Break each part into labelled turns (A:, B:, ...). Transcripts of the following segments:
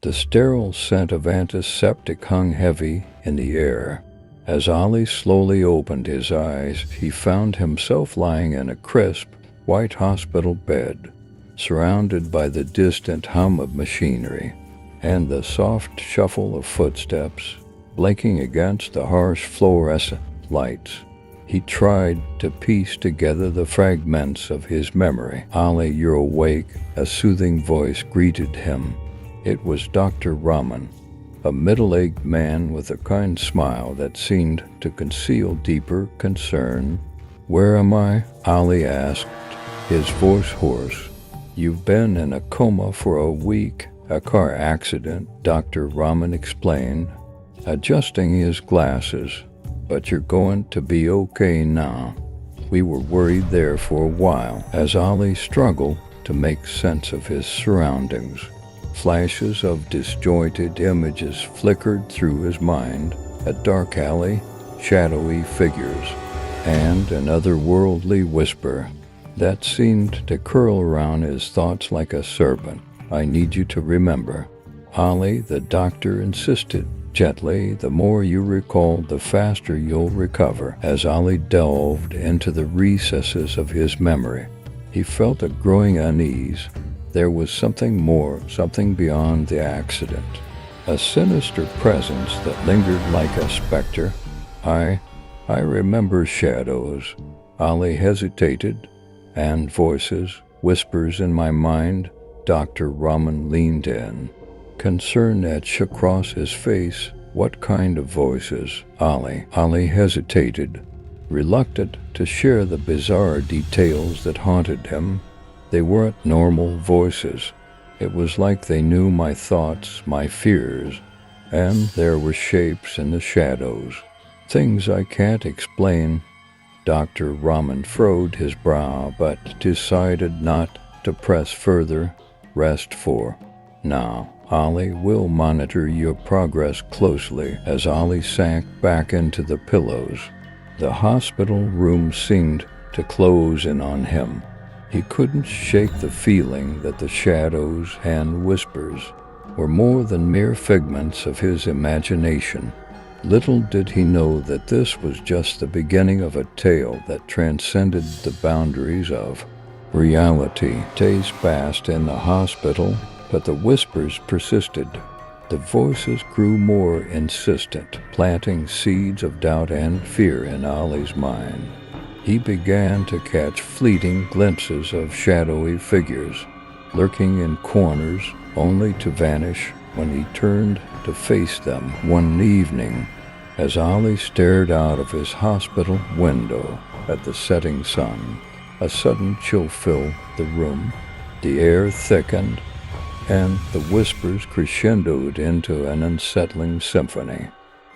A: The sterile scent of antiseptic hung heavy in the air. As Ali slowly opened his eyes, he found himself lying in a crisp, white hospital bed, surrounded by the distant hum of machinery and the soft shuffle of footsteps blinking against the harsh fluorescent lights. He tried to piece together the fragments of his memory. "Ali, you're awake," a soothing voice greeted him. It was Dr. Rahman, a middle-aged man with a kind smile that seemed to conceal deeper concern. "Where am I?" Ali asked, his voice hoarse. "You've been in a coma for a week. A car accident," Dr. Rahman explained, adjusting his glasses. "But you're going to be okay now." We were worried there for a while as Ali struggled to make sense of his surroundings. Flashes of disjointed images flickered through his mind: a dark alley, shadowy figures, and an otherworldly whisper that seemed to curl around his thoughts like a serpent. "I need you to remember, Ali," the doctor insisted gently. "The more you recall, the faster you'll recover." As Ali delved into the recesses of his memory, he felt a growing unease. There was something more, something beyond the accident, a sinister presence that lingered like a specter. I remember shadows." Ali hesitated. "And voices, whispers in my mind." Dr. Rahman leaned in, concern etched across his face. "What kind of voices, Ali?" Ali hesitated, reluctant to share the bizarre details that haunted him. They weren't normal voices. It was like they knew my thoughts, my fears, and there were shapes in the shadows, things I can't explain. Dr. Rahman furrowed his brow, but decided not to press further. "Rest for now, Ali. We'll monitor your progress closely." As Ali sank back into the pillows, the hospital room seemed to close in on him. He couldn't shake the feeling that the shadows and whispers were more than mere figments of his imagination. Little did he know that this was just the beginning of a tale that transcended the boundaries of reality. Days passed in the hospital, but the whispers persisted. The voices grew more insistent, planting seeds of doubt and fear in Ali's mind. He began to catch fleeting glimpses of shadowy figures, lurking in corners, only to vanish when he turned to face them. One evening, as Ali stared out of his hospital window at the setting sun, a sudden chill filled the room. The air thickened, and the whispers crescendoed into an unsettling symphony.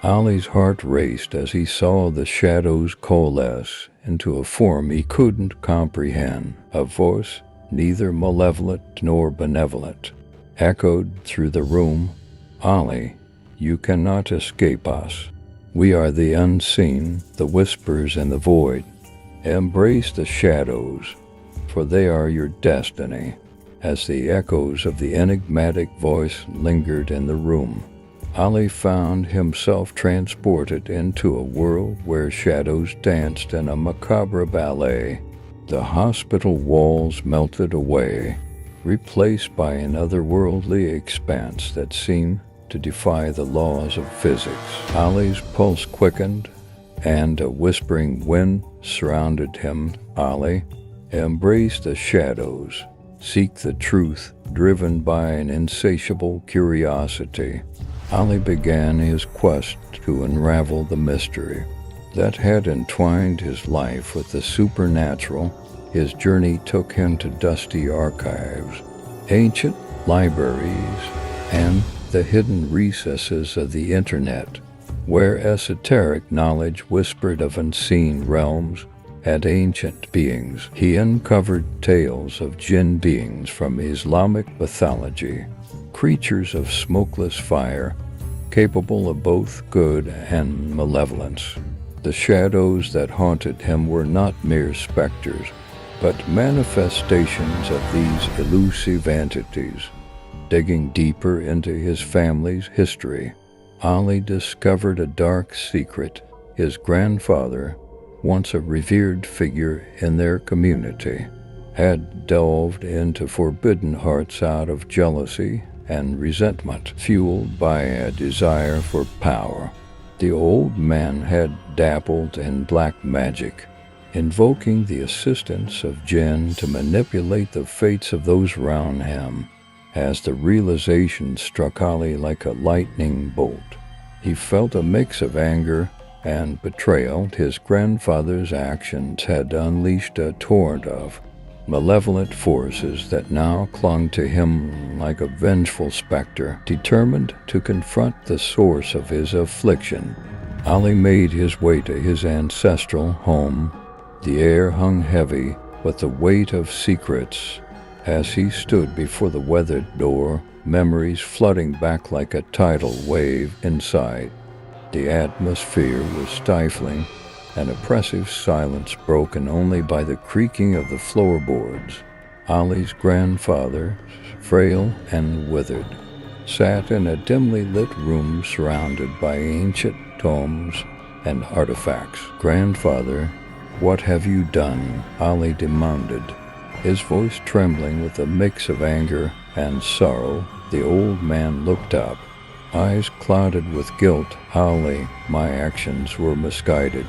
A: Ali's heart raced as he saw the shadows coalesce into a form he couldn't comprehend. A voice, neither malevolent nor benevolent, echoed through the room. "Ali, you cannot escape us. We are the unseen, the whispers in the void. Embrace the shadows, for they are your destiny." As the echoes of the enigmatic voice lingered in the room, Ali found himself transported into a world where shadows danced in a macabre ballet. The hospital walls melted away, replaced by an otherworldly expanse that seemed to defy the laws of physics. Ali's pulse quickened, and a whispering wind surrounded him. "Ali, embrace the shadows. Seek the truth, driven by an insatiable curiosity." Ali began his quest to unravel the mystery that had entwined his life with the supernatural. His journey took him to dusty archives, ancient libraries, and the hidden recesses of the internet, where esoteric knowledge whispered of unseen realms and ancient beings. He uncovered tales of Jinn beings from Islamic mythology, creatures of smokeless fire, capable of both good and malevolence. The shadows that haunted him were not mere specters, but manifestations of these elusive entities. digging deeper into his family's history, Ali discovered a dark secret. His grandfather, once a revered figure in their community, had delved into forbidden hearts out of jealousy and resentment, fueled by a desire for power. The old man had dabbled in black magic, invoking the assistance of Jinn to manipulate the fates of those around him. As the realization struck Ali like a lightning bolt, he felt a mix of anger and betrayal. His grandfather's actions had unleashed a torrent of malevolent forces that now clung to him like a vengeful specter. Determined to confront the source of his affliction, Ali made his way to his ancestral home. The air hung heavy with the weight of secrets. As he stood before the weathered door, memories flooding back like a tidal wave inside. The atmosphere was stifling, an oppressive silence broken only by the creaking of the floorboards. Ali's grandfather, frail and withered, sat in a dimly lit room surrounded by ancient tomes and artifacts. "Grandfather, what have you done?" Ali demanded, his voice trembling with a mix of anger and sorrow. The old man looked up, eyes clouded with guilt. "Ali, my actions were misguided.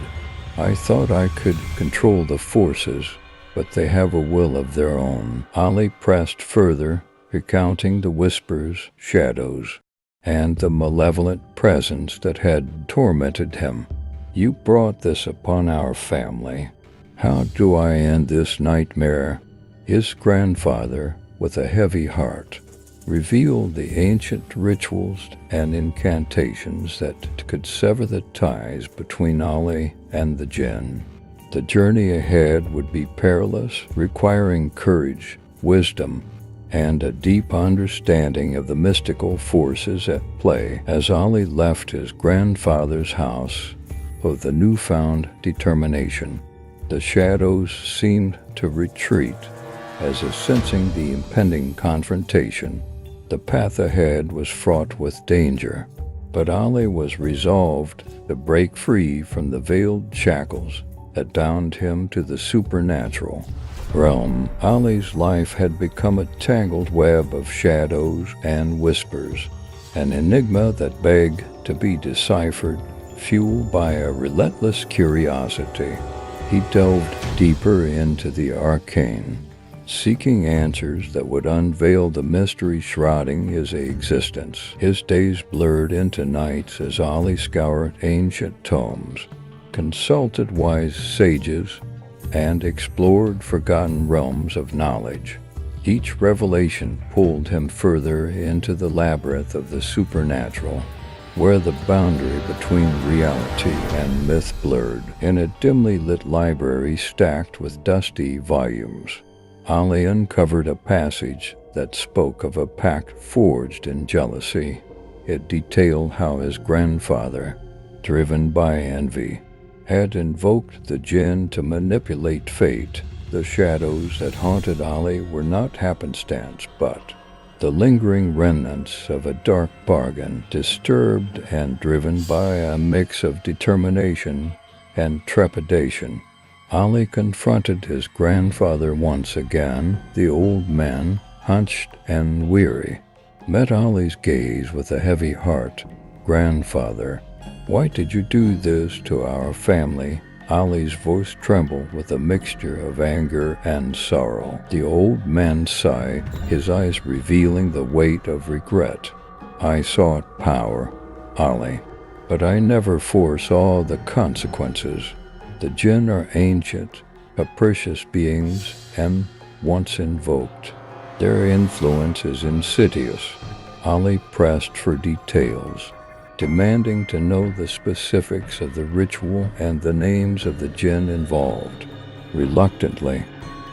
A: I thought I could control the forces, but they have a will of their own." Ali pressed further, recounting the whispers, shadows, and the malevolent presence that had tormented him. "You brought this upon our family. How do I end this nightmare?" His grandfather, with a heavy heart, revealed the ancient rituals and incantations that could sever the ties between Ali and the Jinn. The journey ahead would be perilous, requiring courage, wisdom, and a deep understanding of the mystical forces at play. As Ali left his grandfather's house with a newfound determination, the shadows seemed to retreat, as if sensing the impending confrontation. The path ahead was fraught with danger, but Ali was resolved to break free from the veiled shackles that bound him to the supernatural realm. Ali's life had become a tangled web of shadows and whispers, an enigma that begged to be deciphered. Fueled by a relentless curiosity, he delved deeper into the arcane, seeking answers that would unveil the mystery shrouding his existence. His days blurred into nights as Ali scoured ancient tomes, consulted wise sages, and explored forgotten realms of knowledge. Each revelation pulled him further into the labyrinth of the supernatural, where the boundary between reality and myth blurred. In a dimly lit library stacked with dusty volumes, Ali uncovered a passage that spoke of a pact forged in jealousy. It detailed how his grandfather, driven by envy, had invoked the Jinn to manipulate fate. The shadows that haunted Ali were not happenstance, but the lingering remnants of a dark bargain, disturbed and driven by a mix of determination and trepidation. Ali confronted his grandfather once again. The old man, hunched and weary, met Ali's gaze with a heavy heart. "Grandfather, why did you do this to our family?" Ali's voice trembled with a mixture of anger and sorrow. The old man sighed, his eyes revealing the weight of regret. "I sought power, Ali, but I never foresaw the consequences. The Jinn are ancient, capricious beings, and once invoked, their influence is insidious." Ali pressed for details, demanding to know the specifics of the ritual and the names of the Jinn involved. Reluctantly,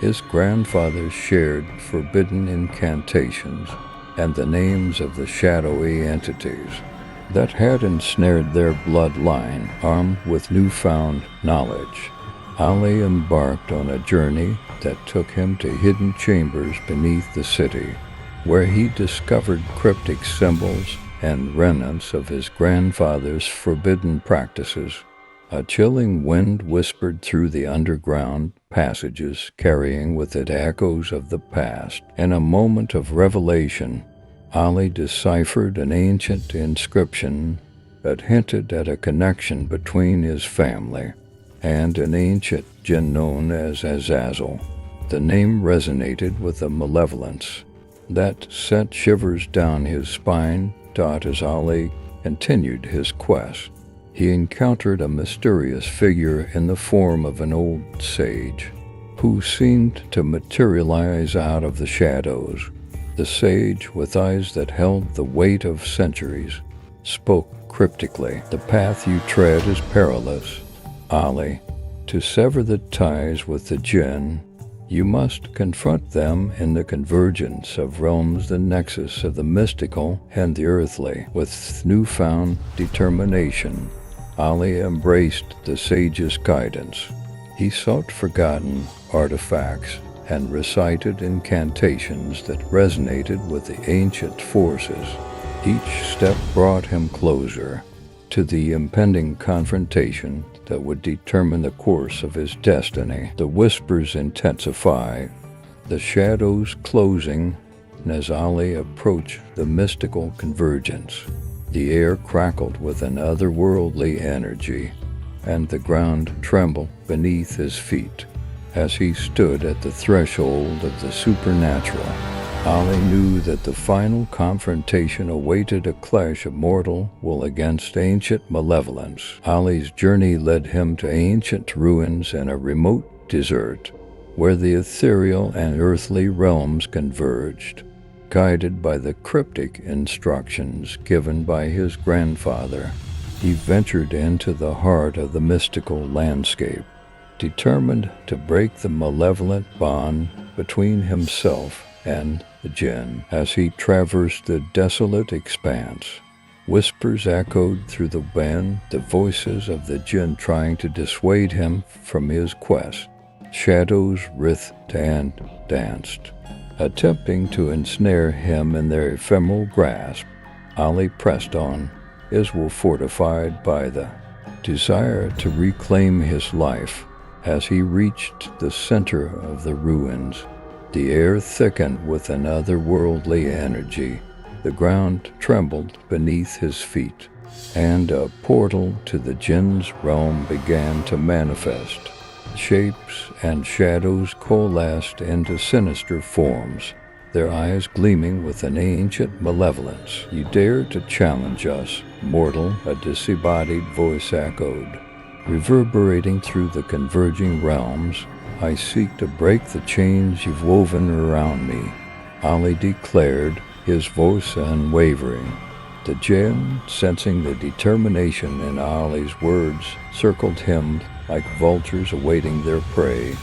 A: his grandfather shared forbidden incantations and the names of the shadowy entities that had ensnared their bloodline. Armed with newfound knowledge, Ali embarked on a journey that took him to hidden chambers beneath the city. where he discovered cryptic symbols and remnants of his grandfather's forbidden practices. A chilling wind whispered through the underground passages, carrying with it echoes of the past. In a moment of revelation, Ali deciphered an ancient inscription that hinted at a connection between his family and an ancient jinn known as Azazel. The name resonated with a malevolence that sent shivers down his spine. As Ali continued his quest, he encountered a mysterious figure in the form of an old sage who seemed to materialize out of the shadows. The sage, with eyes that held the weight of centuries, spoke cryptically. "The path you tread is perilous, Ali. To sever the ties with the Jinn, you must confront them in the convergence of realms, the nexus of the mystical and the earthly." With newfound determination, Ali embraced the sage's guidance. He sought forgotten artifacts and recited incantations that resonated with the ancient forces. Each step brought him closer to the impending confrontation that would determine the course of his destiny. The whispers intensified, the shadows closing, and as Ali approached the mystical convergence, the air crackled with an otherworldly energy, and the ground trembled beneath his feet. As he stood at the threshold of the supernatural, Ali knew that the final confrontation awaited, a clash of mortal will against ancient malevolence. Ali's journey led him to ancient ruins and a remote desert, where the ethereal and earthly realms converged. Guided by the cryptic instructions given by his grandfather, he ventured into the heart of the mystical landscape, determined to break the malevolent bond between himself and the Jinn. As he traversed the desolate expanse, whispers echoed through the wind, the voices of the Jinn trying to dissuade him from his quest. Shadows writhed and danced, attempting to ensnare him in their ephemeral grasp. Ali pressed on, his will fortified by the desire to reclaim his life. As he reached the center of the ruins, the air thickened with an otherworldly energy. The ground trembled beneath his feet, and a portal to the Jinn's realm began to manifest. Shapes and shadows coalesced into sinister forms, their eyes gleaming with an ancient malevolence. "You dare to challenge us, mortal," a disembodied voice echoed, reverberating through the converging realms. "I seek to break the chains you've woven around me," Ali declared, his voice unwavering. The Jinn, sensing the determination in Ali's words, circled him like vultures awaiting their prey.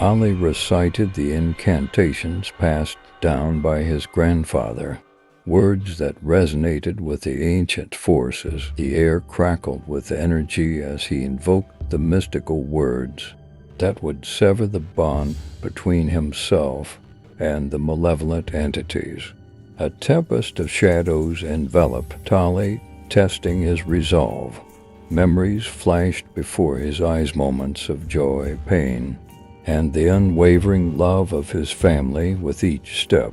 A: Ali recited the incantations passed down by his grandfather, words that resonated with the ancient forces. The air crackled with energy as he invoked the mystical words that would sever the bond between himself and the malevolent entities. A tempest of shadows enveloped Ali, testing his resolve. Memories flashed before his eyes, moments of joy, pain, and the unwavering love of his family. With each step,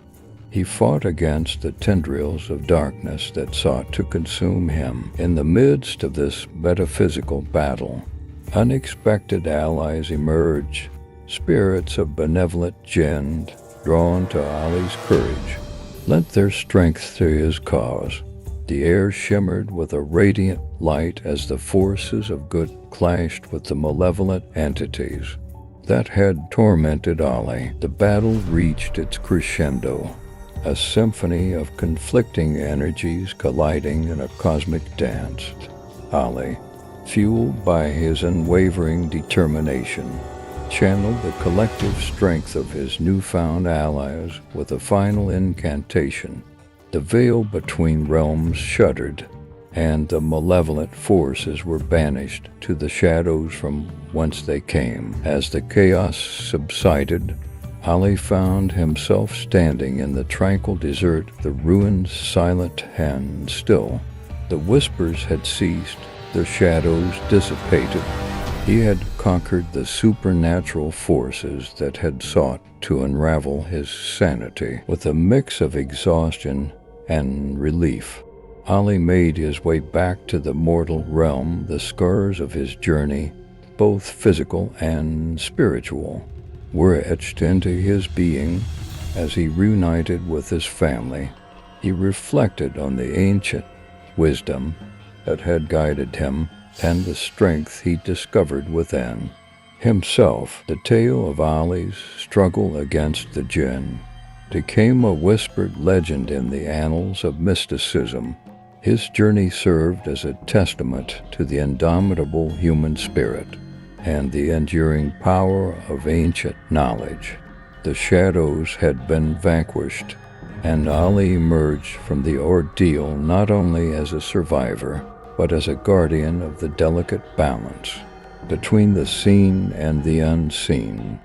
A: he fought against the tendrils of darkness that sought to consume him. In the midst of this metaphysical battle, unexpected allies emerged, spirits of benevolent Jinn, drawn to Ali's courage, lent their strength to his cause. The air shimmered with a radiant light as the forces of good clashed with the malevolent entities that had tormented Ali. The battle reached its crescendo, a symphony of conflicting energies colliding in a cosmic dance. Ali, fueled by his unwavering determination, channeled the collective strength of his newfound allies with a final incantation. The veil between realms shuddered, and the malevolent forces were banished to the shadows from whence they came. As the chaos subsided, Ali found himself standing in the tranquil desert, the ruins silent and still. The whispers had ceased, the shadows dissipated. He had conquered the supernatural forces that had sought to unravel his sanity. With a mix of exhaustion and relief, Ali made his way back to the mortal realm. The scars of his journey, both physical and spiritual, were etched into his being. As he reunited with his family, he reflected on the ancient wisdom that had guided him and the strength he discovered within himself. The tale of Ali's struggle against the Jinn became a whispered legend in the annals of mysticism. His journey served as a testament to the indomitable human spirit and the enduring power of ancient knowledge. The shadows had been vanquished, and Ali emerged from the ordeal not only as a survivor, but as a guardian of the delicate balance between the seen and the unseen.